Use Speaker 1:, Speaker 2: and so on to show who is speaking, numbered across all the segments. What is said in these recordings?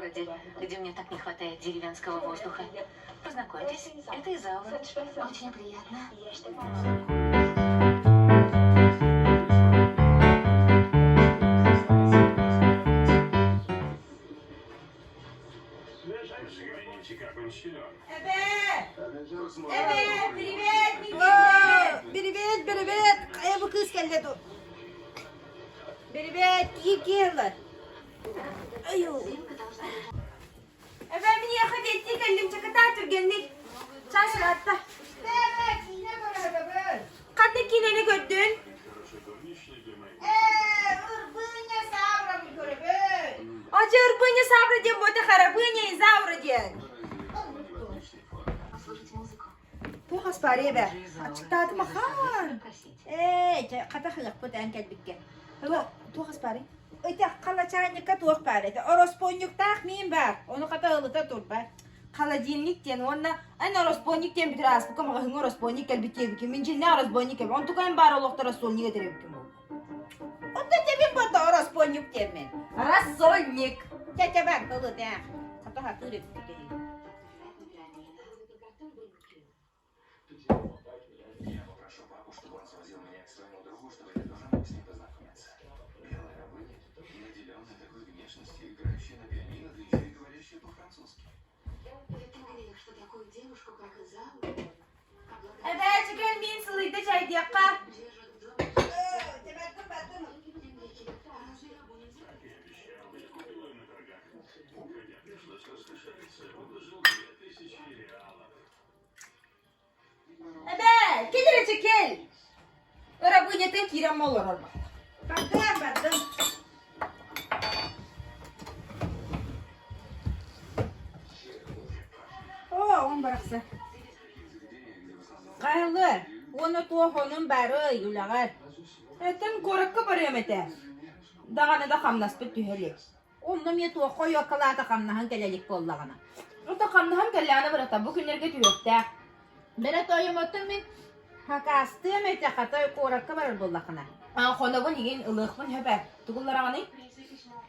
Speaker 1: городе, где мне так не хватает деревенского воздуха. Познакомьтесь, это Изаура. Очень приятно.
Speaker 2: Взгляните, как он силен.
Speaker 3: Привет. Kaya bu kız geldi dur. Привет, gel. Ayo. Ben niye haketli geldim çakata türgenlik. Çarşılatta. Evet, yine böyle. Kattaki ne gördün? Ырбыня савра mı görübün? Acı ырбыня савра diye bu da karabınya izavra diye. Bu haspariye be. Açıktadı mı han? Kata hılık bu da enkel bikke. Bu haspari. Öte kala çaynika tuğuk bari. Orosponyuk takmayayım var. Onu kata hılıta dur bari. Холодильник тен, он на распонник тен бит раз, пока мы говорим распонник кел бит тен, кем инжи на распонник кел, он только им бар олох распонник терем кем. Он да тебе бата распонник тен мен. Распонник. Тетя бак было да. Ката хатурик бит.
Speaker 2: Я попрошу папу, чтобы он свозил меня к своему другу, чтобы я тоже мог с ним познакомиться. Белая рабыня, наделенная такой внешностью, играющая на пианино, да еще и говорящая по-французски.
Speaker 1: Что такую девушку, как Изаура,
Speaker 3: Evet, çıkın bin sılıydı çay diye ka. Evet, gelir çekil. Ora bu neten kiram olur olma. Baktım. On bıraksa. Qaylı, onu toğunun bari yulağı. Etten korakka barıyam ete. Dağana da xamnas bit tüheli. Onunla ya toğu yokalata xamnahan gelelik bollağına. O da xamnahan geleğine bırakta bu günlerge tüyokta. Bere toğum otun min hakastığım ete xatay korakka barır bollağına. Xonabın igen ılığın höber. Tuğullarağını.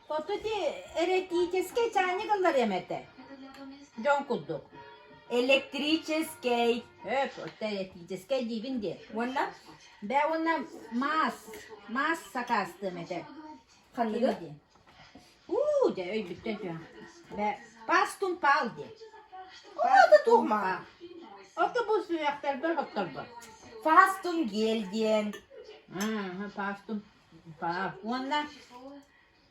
Speaker 3: Otu di eretiyeceske çayını gıllar yemete. Can kudduk. Электрический. Вот электрический дивинди. Вона, бе вона мас сакастым это. Ханныгы. Де öy bütün tüy. Be pastum paldi. O da tuhma. Otobüs yaktar bir hatırdı. Pastum geldin. Pastum. Vona.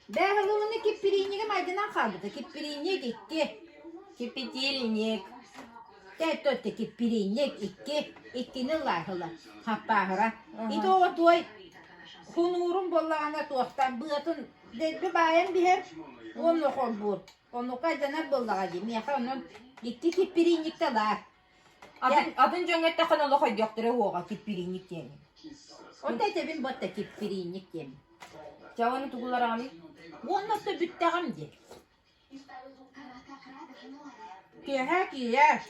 Speaker 3: Be halını kipiriğine maydana kaldı. Kipiriğine gitti. Кипятильник. Тет кипиринник иккини лайхыла. Хаппахыра. Ито той хунурун боллағана тоқтан бұғытын дедбі байын бігер оны қолбур. Оны қайдана боллаға дей. Меха оның икки кипиринникті лар.
Speaker 4: Adın cöngette kanalı koydu yokturu oğa kippirinlik diye.
Speaker 3: Onda tebin botta kipirинник demi.
Speaker 4: Cavanı tuğular ağlayıp.
Speaker 3: Onu da büttəğim de. Kiyer.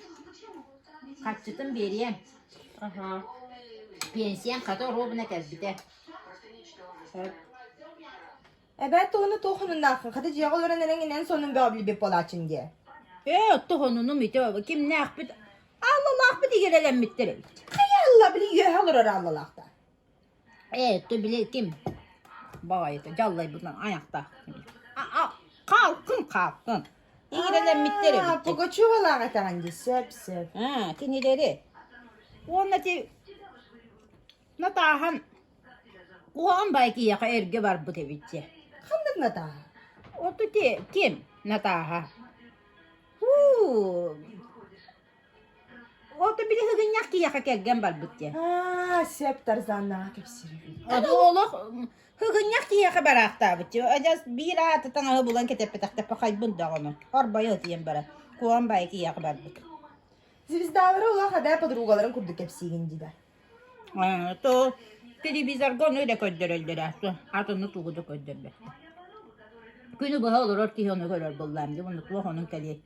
Speaker 3: Kaççıtın beriyem. Pensiyen kadar robuna kezdide.
Speaker 4: Evet onu tohunun nakı. Hadi ciyağıl öğrenlerin en sonun bir abli bir polaçın diye.
Speaker 3: Tohununu mito kim ne akbid? Allah akbid gelelen mittere.
Speaker 4: Allah biliyor alır Allah'ta.
Speaker 3: Tu bile kim? Bağaydı callay bundan ayakta. Kalkın. İgirelen mittere.
Speaker 4: Bu kaçıyorlar atan sep.
Speaker 3: Tinileri. Ona ti natahan Uğan bayki yaka erge var bu tevitçe.
Speaker 4: Kandık ne daha?
Speaker 3: Otu ti kim? Nataha. Otu bile hıgın yak ki yaka kergen var bütçe.
Speaker 4: Sep tarzanlar hepsi.
Speaker 3: Adı oğluk hıgın yak ki yaka barakta bütçe. Acaz bir atı tanağı bulan ketepe taktepe kaybın da onu. Arbaya ötüyen bara. Uğan bayki yaka var bütçe.
Speaker 4: Biz dağları olan kadar padrugaların kurduk hepsi gincide.
Speaker 3: To televizyon öyle köydürüldüler. Atını tuğdu köydürüldü. Günü bu olur ki onu görür bullandı. Bunu tuğ onun kali.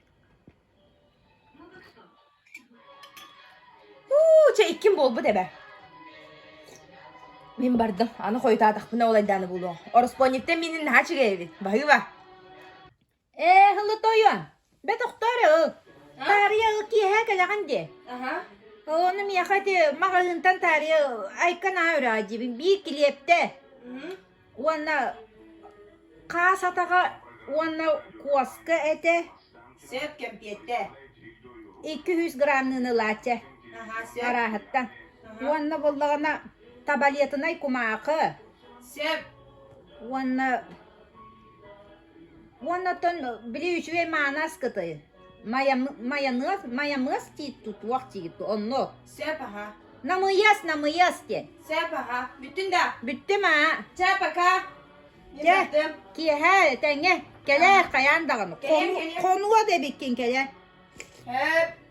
Speaker 4: Kim bol bu debe. Min bardım. Anı koytadık buna olaydanı bulu. Orosponyukta minin haçı geldi. Bahı var.
Speaker 3: Hılı doyun. Be doktoru. Tarihe kiye kalakan de.
Speaker 4: Aha.
Speaker 3: Onu mi yakati mağazından tarihe aykan ağıracı bir kilepte.
Speaker 4: Hı.
Speaker 3: Wana kasataka wana kuaska ete
Speaker 4: Söp kempiyette.
Speaker 3: 200 gramlığını laçe.
Speaker 4: Aha söp.
Speaker 3: Arahattan. Wana bollagana tabaliyatına kumakı.
Speaker 4: Söp.
Speaker 3: Wana ton bili üçüve manas kıtı. Mayamız ti tutwak ti tu onno.
Speaker 4: Söp aha.
Speaker 3: Namıyas de.
Speaker 4: Söp aha. Bütün de.
Speaker 3: Bitti mi ha?
Speaker 4: Söp aha.
Speaker 3: Gel.
Speaker 4: Yaptım.
Speaker 3: Ki he tenge. Kele kayan dağını.
Speaker 4: Kele.
Speaker 3: Konuva de bikin kele.
Speaker 4: Hep.